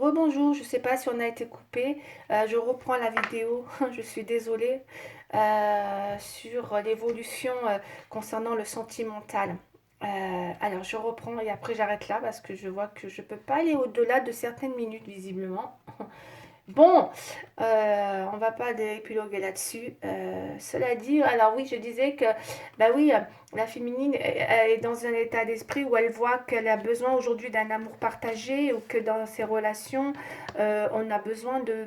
Rebonjour, je ne sais pas si on a été coupé. Je reprends la vidéo, je suis désolée, sur l'évolution concernant le sentimental. Alors, je reprends et après j'arrête là parce que je vois que je ne peux pas aller au-delà de certaines minutes visiblement. Bon, on va pas épiloguer là-dessus. Cela dit, alors oui, je disais que, bah oui, la féminine elle est dans un état d'esprit où elle voit qu'elle a besoin aujourd'hui d'un amour partagé ou que dans ses relations, on a besoin de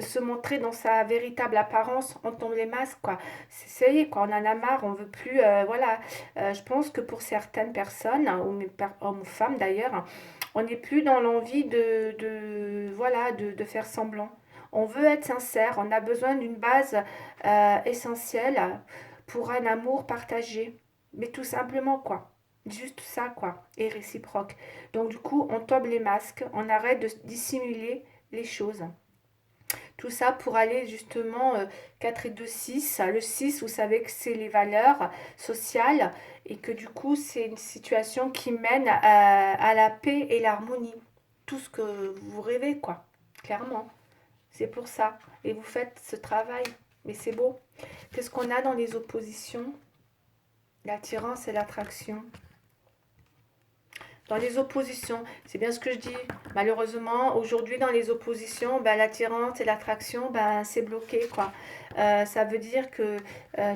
se montrer dans sa véritable apparence, on tombe les masques, quoi. Ça y est, quoi, on en a marre, on veut plus, voilà. Je pense que pour certaines personnes, hommes ou femmes d'ailleurs, on n'est plus dans l'envie voilà, de faire semblant. On veut être sincère, on a besoin d'une base essentielle pour un amour partagé. Mais tout simplement, quoi. Juste ça, quoi. Et réciproque. Donc, du coup, on tombe les masques, on arrête de dissimuler les choses. Tout ça pour aller justement 4 et 2, 6. Le 6, vous savez que c'est les valeurs sociales et que du coup, c'est une situation qui mène à la paix et l'harmonie. Tout ce que vous rêvez, quoi. Clairement. C'est pour ça. Et vous faites ce travail. Mais c'est beau. Qu'est-ce qu'on a dans les oppositions? L'attirance et l'attraction. Dans les oppositions, c'est bien ce que je dis. Malheureusement, aujourd'hui, dans les oppositions, ben, l'attirance et l'attraction, ben, c'est bloqué, quoi. Ça veut dire que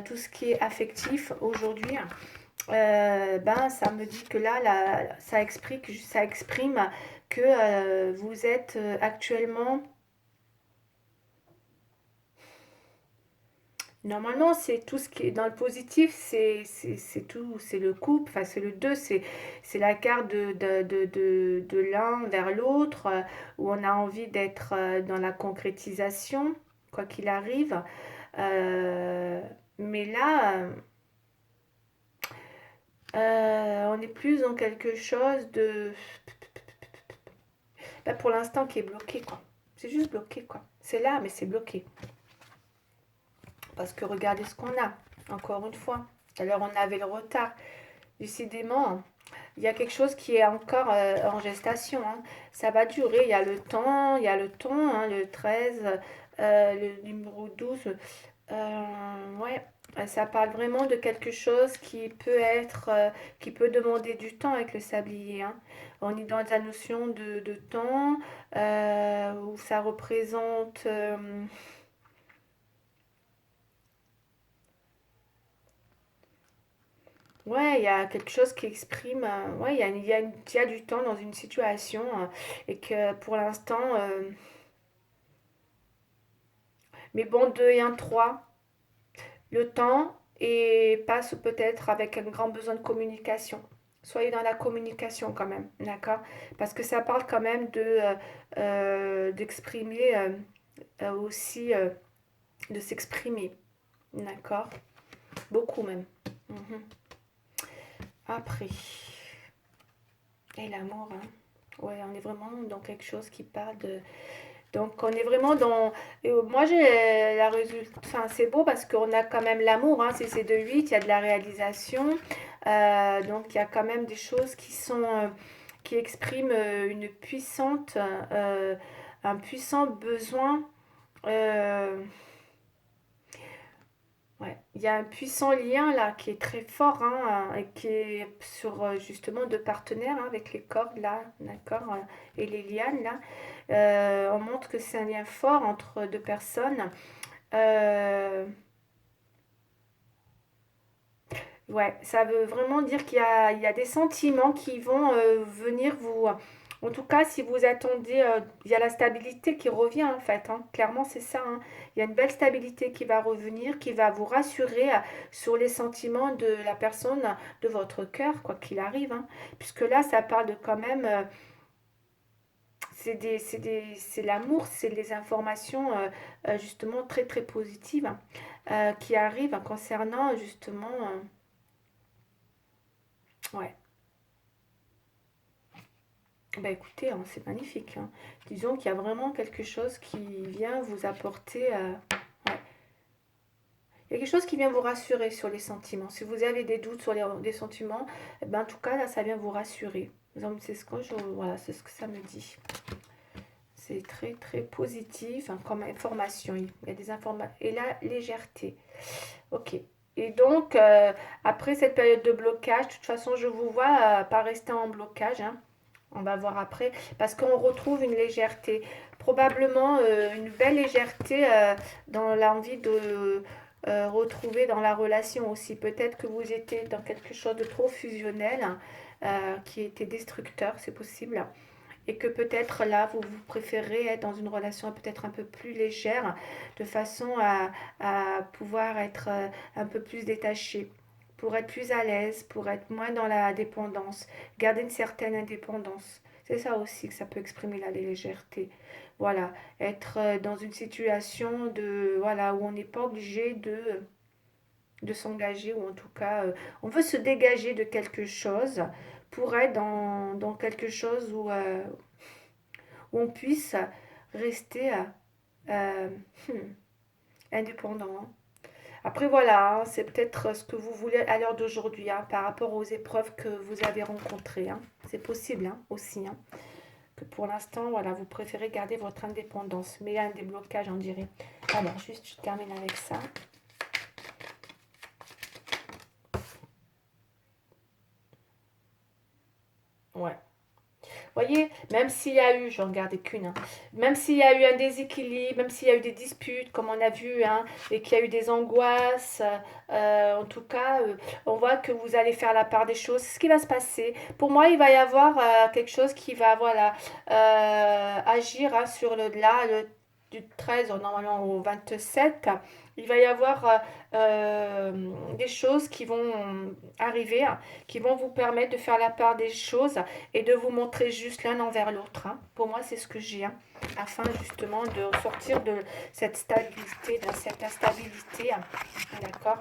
tout ce qui est affectif aujourd'hui, ben, ça me dit que là, ça exprime que vous êtes actuellement. Normalement, c'est tout ce qui est dans le positif, c'est tout, c'est le couple, enfin c'est le deux, c'est la carte de l'un vers l'autre, où on a envie d'être dans la concrétisation, quoi qu'il arrive. Euh, mais là, on est plus dans quelque chose de, là, pour l'instant, qui est bloqué, quoi. C'est juste bloqué, quoi. C'est là, mais c'est bloqué. Parce que regardez ce qu'on a, encore une fois. Alors on avait le retard. Décidément, il y a quelque chose qui est encore en gestation, hein. Ça va durer. Il y a le temps, hein, le 13, le numéro 12. Ouais, ça parle vraiment de quelque chose qui peut être, qui peut demander du temps avec le sablier, hein. On est dans la notion de temps où ça représente. Ouais, il y a quelque chose qui exprime, ouais, il y a du temps dans une situation et que pour l'instant, mais bon, 2 et un 3 le temps et passe peut-être avec un grand besoin de communication. Soyez dans la communication quand même, d'accord? Parce que ça parle quand même d'exprimer aussi, de s'exprimer, d'accord? Beaucoup même. Mhm. Après, et l'amour, hein. Ouais, on est vraiment dans quelque chose qui parle de. Donc, on est vraiment dans. Et, moi, j'ai la résultat. Enfin, c'est beau parce qu'on a quand même l'amour, hein. C'est de 8, il y a de la réalisation. Donc, il y a quand même des choses qui sont. Qui expriment une puissante. Un puissant besoin. euh, Ouais, il y a un puissant lien là qui est très fort, hein, et qui est sur justement deux partenaires, hein, avec les cordes là, d'accord, et les lianes là. On montre que c'est un lien fort entre deux personnes. Euh, ouais, ça veut vraiment dire il y a des sentiments qui vont venir vous. En tout cas, si vous attendez, il y a la stabilité qui revient en fait, hein. Clairement, c'est ça, hein. Il y a une belle stabilité qui va revenir, qui va vous rassurer sur les sentiments de la personne de votre cœur, quoi qu'il arrive, hein. Puisque là, ça parle de quand même, c'est l'amour, c'est des informations justement très très positives, hein, qui arrivent concernant justement, ouais. Bah écoutez, hein, c'est magnifique, hein. Disons qu'il y a vraiment quelque chose qui vient vous apporter. Ouais. Il y a quelque chose qui vient vous rassurer sur les sentiments. Si vous avez des doutes sur les sentiments, eh ben, en tout cas, là, ça vient vous rassurer. Donc, c'est ce que voilà, c'est ce que ça me dit. C'est très, très positif hein, comme information. Il y a des informations. Et la légèreté. Ok. Et donc, après cette période de blocage, de toute façon, je vous vois pas rester en blocage. Hein. On va voir après. Parce qu'on retrouve une légèreté. Probablement une belle légèreté dans l'envie de retrouver dans la relation aussi. Peut-être que vous étiez dans quelque chose de trop fusionnel, hein, qui était destructeur, c'est possible. Et que peut-être là, vous préférez être dans une relation peut-être un peu plus légère, de façon à pouvoir être un peu plus détaché, pour être plus à l'aise, pour être moins dans la dépendance, garder une certaine indépendance. C'est ça aussi que ça peut exprimer la légèreté. Voilà, être dans une situation de, voilà, où on n'est pas obligé de s'engager, ou en tout cas, on veut se dégager de quelque chose pour être dans quelque chose où on puisse rester euh, hmm, indépendant. Hein. Après, voilà, hein, c'est peut-être ce que vous voulez à l'heure d'aujourd'hui, hein, par rapport aux épreuves que vous avez rencontrées. Hein. C'est possible hein, aussi, hein, que pour l'instant, voilà, vous préférez garder votre indépendance. Mais il y a un déblocage, on dirait. Alors, juste, je termine avec ça. Ouais. Voyez, même s'il y a eu, j'en regardais qu'une, hein, même s'il y a eu un déséquilibre, même s'il y a eu des disputes, comme on a vu, hein, et qu'il y a eu des angoisses, en tout cas, on voit que vous allez faire la part des choses. C'est ce qui va se passer. Pour moi, il va y avoir quelque chose qui va, voilà, agir hein, sur du 13 normalement au 27. Il va y avoir des choses qui vont arriver, hein, qui vont vous permettre de faire la part des choses et de vous montrer juste l'un envers l'autre. Hein. Pour moi, c'est ce que j'ai, hein, afin justement de sortir de cette stabilité, de cette instabilité, hein, d'accord,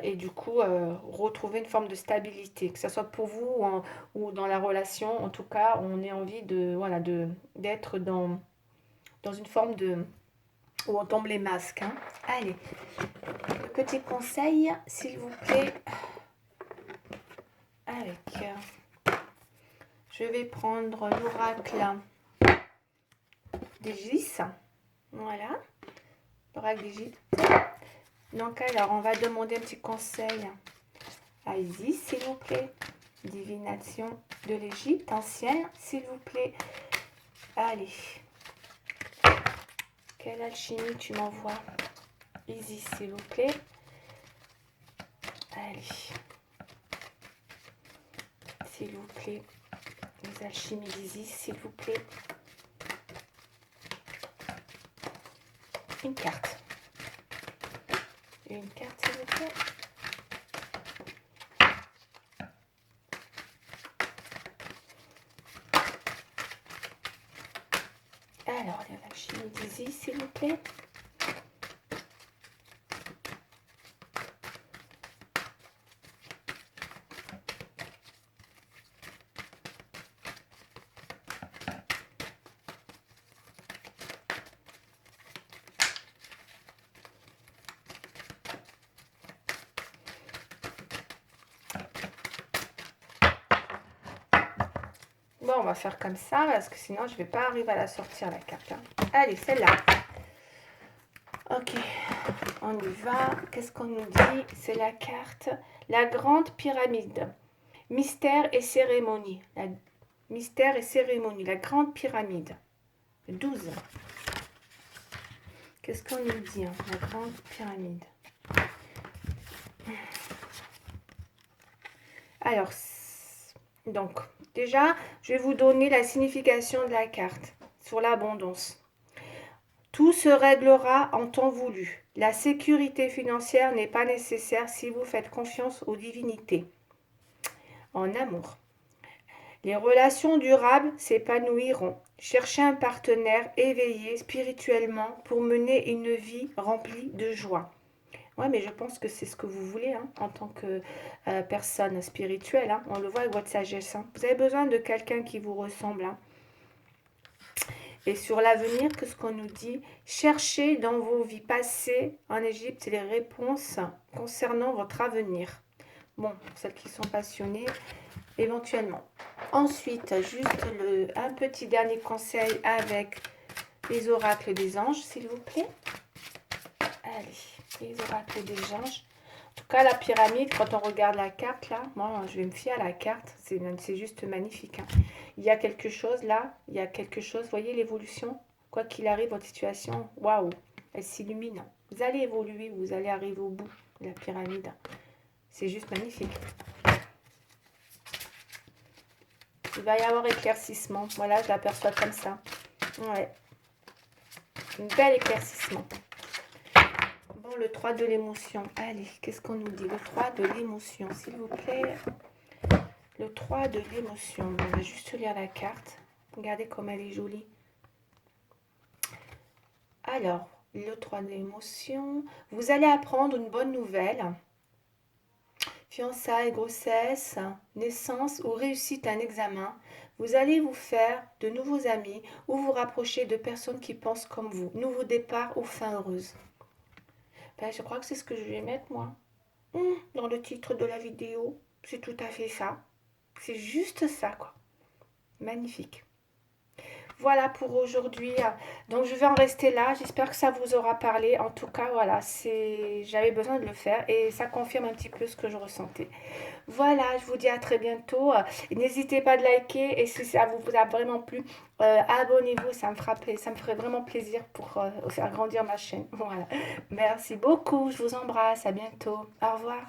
et du coup, retrouver une forme de stabilité, que ce soit pour vous ou dans la relation. En tout cas, on ait envie de, voilà, d'être dans une forme de où on tombe les masques. Hein. Allez, le petit conseil, s'il vous plaît, avec... je vais prendre l'oracle d'Égypte. Voilà, l'oracle d'Égypte. Donc alors, on va demander un petit conseil à Isis, s'il vous plaît. Divination de l'Égypte ancienne, s'il vous plaît. Allez. Quelle alchimie tu m'envoies, Isis, s'il vous plaît. Allez. S'il vous plaît. Les alchimies d'Isis, s'il vous plaît. Une carte. Une carte, s'il vous plaît. Alors, les alchimies d'Isis, s'il vous plaît. Bon, on va faire comme ça, parce que sinon, je ne vais pas arriver à la sortir, la carte. Hein. Allez, celle-là. Ok, on y va. Qu'est-ce qu'on nous dit? C'est la carte. La grande pyramide. Mystère et cérémonie. Mystère et cérémonie. La grande pyramide. 12. Qu'est-ce qu'on nous dit? Hein? La grande pyramide. Alors, donc, déjà, je vais vous donner la signification de la carte sur l'abondance. Tout se réglera en temps voulu. La sécurité financière n'est pas nécessaire si vous faites confiance aux divinités. En amour. Les relations durables s'épanouiront. Cherchez un partenaire éveillé spirituellement pour mener une vie remplie de joie. Ouais, mais je pense que c'est ce que vous voulez hein, en tant que personne spirituelle. Hein. On le voit avec votre sagesse. Hein. Vous avez besoin de quelqu'un qui vous ressemble. Hein. Et sur l'avenir, qu'est-ce qu'on nous dit? Cherchez dans vos vies passées en Égypte les réponses concernant votre avenir. Bon, pour celles qui sont passionnées, éventuellement. Ensuite, juste un petit dernier conseil avec les oracles des anges, s'il vous plaît. Allez, les oracles des anges. En tout cas, la pyramide, quand on regarde la carte, là, moi, je vais me fier à la carte. C'est juste magnifique. Hein. Il y a quelque chose là, il y a quelque chose. Vous voyez l'évolution? Quoi qu'il arrive, votre situation, waouh, elle s'illumine. Vous allez évoluer, vous allez arriver au bout de la pyramide. C'est juste magnifique. Il va y avoir éclaircissement. Voilà, je l'aperçois comme ça. Ouais. Un bel éclaircissement. Bon, le 3 de l'émotion. Allez, qu'est-ce qu'on nous dit? Le 3 de l'émotion, s'il vous plaît. Le 3 de l'émotion. On va juste lire la carte. Regardez comme elle est jolie. Alors, le 3 de l'émotion. Vous allez apprendre une bonne nouvelle. Fiançailles, grossesse, naissance ou réussite à un examen. Vous allez vous faire de nouveaux amis ou vous rapprocher de personnes qui pensent comme vous. Nouveau départ ou fin heureuse. Ben, je crois que c'est ce que je vais mettre moi. Dans le titre de la vidéo. C'est tout à fait ça. C'est juste ça, quoi. Magnifique. Voilà pour aujourd'hui. Donc, je vais en rester là. J'espère que ça vous aura parlé. En tout cas, voilà, j'avais besoin de le faire et ça confirme un petit peu ce que je ressentais. Voilà, je vous dis à très bientôt. N'hésitez pas de liker et si ça vous a vraiment plu, abonnez-vous. Ça me ferait vraiment plaisir pour faire grandir ma chaîne. Voilà. Merci beaucoup. Je vous embrasse. À bientôt. Au revoir.